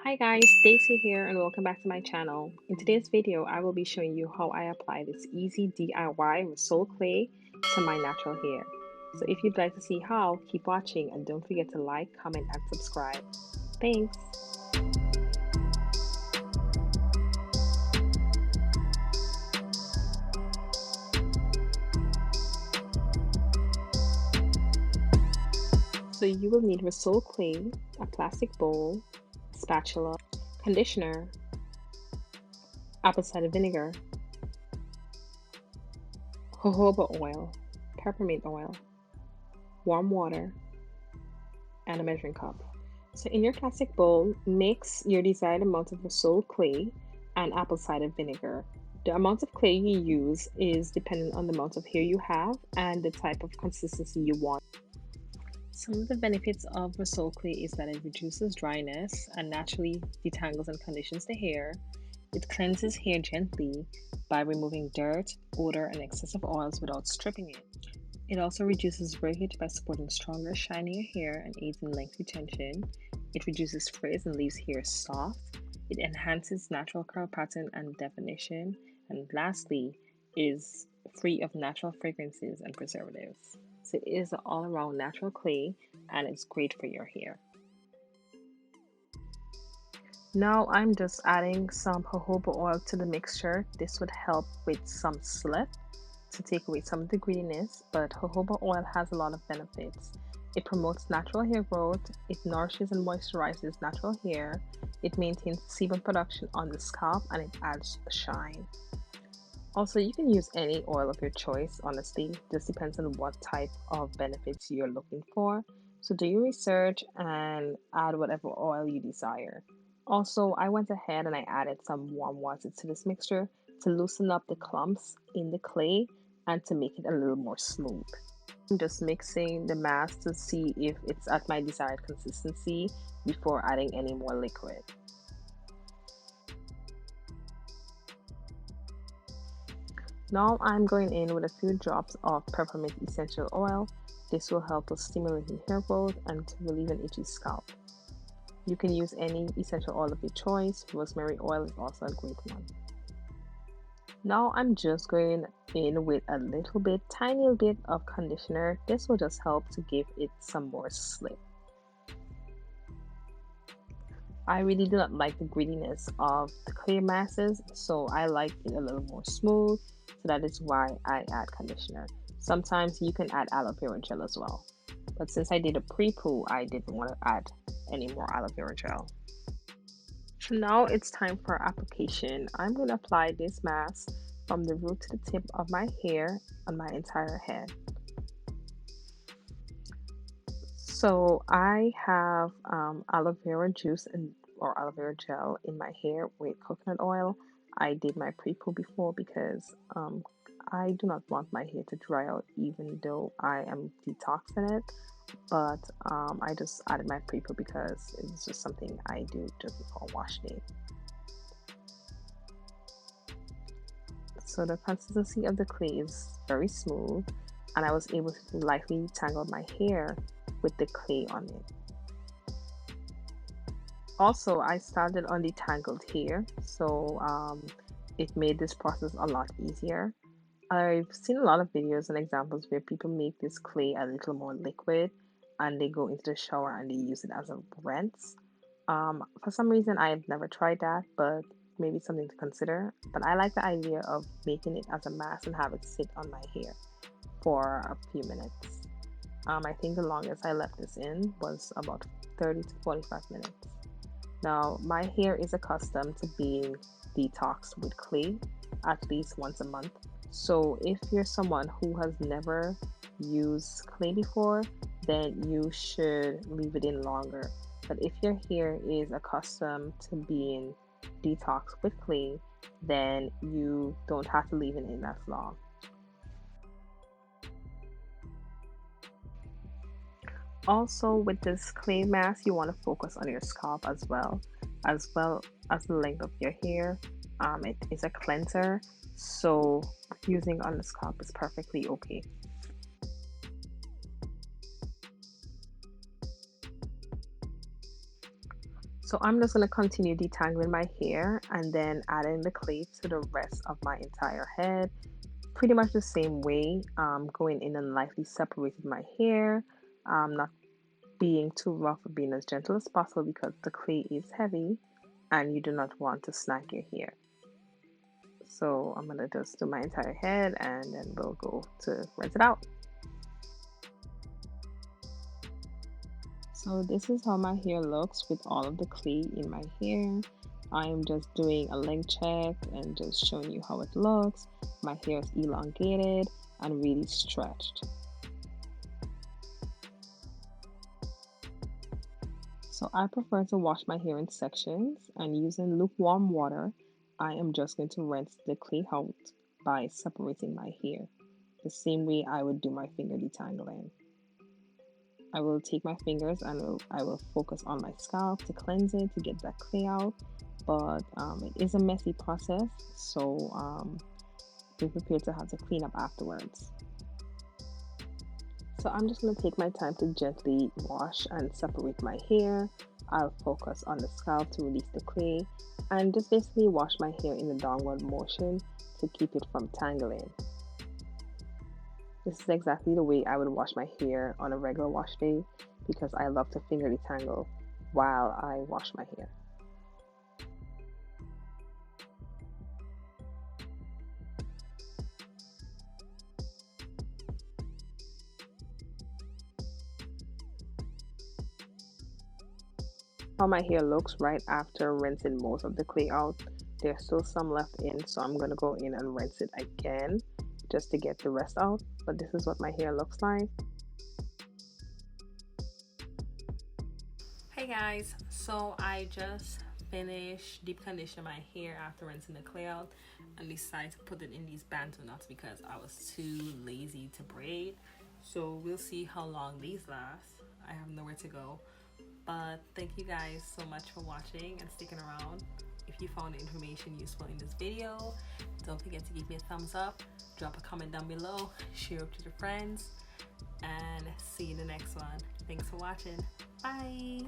Hi guys, Dacia here and welcome back to my channel. In today's video, I will be showing you how I apply this easy DIY Rhassoul Clay to my natural hair. So if you'd like to see how, keep watching and don't forget to like, comment and subscribe. Thanks! So you will need Rhassoul Clay, a plastic bowl, a spatula, conditioner, apple cider vinegar, jojoba oil, peppermint oil, warm water, and a measuring cup. So in your plastic bowl, mix your desired amount of Rhassoul clay and apple cider vinegar. The amount of clay you use is dependent on the amount of hair you have and the type of consistency you want. Some of the benefits of Rhassoul clay is that it reduces dryness and naturally detangles and conditions the hair. It cleanses hair gently by removing dirt, odor, and excessive oils without stripping it. It also reduces breakage by supporting stronger, shinier hair and aids in length retention. It reduces frizz and leaves hair soft. It enhances natural curl pattern and definition. And lastly, is free of natural fragrances and preservatives. So it is an all-around natural clay and it's great for your hair. Now I'm just adding some jojoba oil to the mixture. This would help with some slip to take away some of the greediness, but jojoba oil has a lot of benefits. It promotes natural hair growth, it nourishes and moisturizes natural hair, it maintains sebum production on the scalp, and it adds shine. Also, you can use any oil of your choice, honestly, just depends on what type of benefits you're looking for. So do your research and add whatever oil you desire. Also, I went ahead and I added some warm water to this mixture to loosen up the clumps in the clay and to make it a little more smooth. I'm just mixing the mask to see if it's at my desired consistency before adding any more liquid. Now I'm going in with a few drops of peppermint essential oil. This will help with stimulating hair growth and to relieve an itchy scalp. You can use any essential oil of your choice. Rosemary oil is also a great one. Now I'm just going in with a little bit, tiny bit of conditioner. This will just help to give it some more slip. I really do not like the grittiness of the clear masses, so I like it a little more smooth. So that is why I add conditioner. Sometimes you can add aloe vera gel as well. But since I did a pre-poo, I didn't want to add any more aloe vera gel. So now it's time for application. I'm going to apply this mask from the root to the tip of my hair on my entire head. So I have aloe vera juice or aloe vera gel in my hair with coconut oil. I did my pre-poo before because I do not want my hair to dry out even though I am detoxing it. But I just added my pre-poo because it's just something I do just before wash day. So the consistency of the clay is very smooth and I was able to lightly tangle my hair with the clay on it. Also, I started on the tangled hair, so it made this process a lot easier. I've seen a lot of videos and examples where people make this clay a little more liquid and they go into the shower and they use it as a rinse. For some reason, I've never tried that, but maybe something to consider. But I like the idea of making it as a mask and have it sit on my hair for a few minutes. I think the longest I left this in was about 30 to 45 minutes. Now, my hair is accustomed to being detoxed with clay at least once a month. So, if you're someone who has never used clay before, then you should leave it in longer. But if your hair is accustomed to being detoxed with clay, then you don't have to leave it in as long. Also, with this clay mask, you want to focus on your scalp as well as the length of your hair. It is a cleanser, so using on the scalp is perfectly okay. So I'm just going to continue detangling my hair and then adding the clay to the rest of my entire head. Pretty much the same way, going in and lightly separating my hair, not being too rough or being as gentle as possible because the clay is heavy and you do not want to snag your hair. So I'm going to just do my entire head and then we'll go to rinse it out. So this is how my hair looks with all of the clay in my hair. I am just doing a length check and just showing you how it looks. My hair is elongated and really stretched. So I prefer to wash my hair in sections, and using lukewarm water, I am just going to rinse the clay out by separating my hair, the same way I would do my finger detangling. I will take my fingers and I will focus on my scalp to cleanse it, to get that clay out. But it is a messy process, so be prepared to have to clean up afterwards. So I'm just going to take my time to gently wash and separate my hair. I'll focus on the scalp to release the clay and just basically wash my hair in a downward motion to keep it from tangling. This is exactly the way I would wash my hair on a regular wash day because I love to finger detangle while I wash my hair. How my hair looks right after rinsing most of the clay out. There's still some left in, so I'm going to go in and rinse it again just to get the rest out. But this is what my hair looks like. Hey guys, so I just finished deep conditioning my hair after rinsing the clay out and decided to put it in these bantu knots because I was too lazy to braid. So we'll see how long these last. I have nowhere to go. But thank you guys so much for watching and sticking around. If you found the information useful in this video, don't forget to give me a thumbs up, drop a comment down below, share it with your friends, and see you in the next one. Thanks for watching. Bye!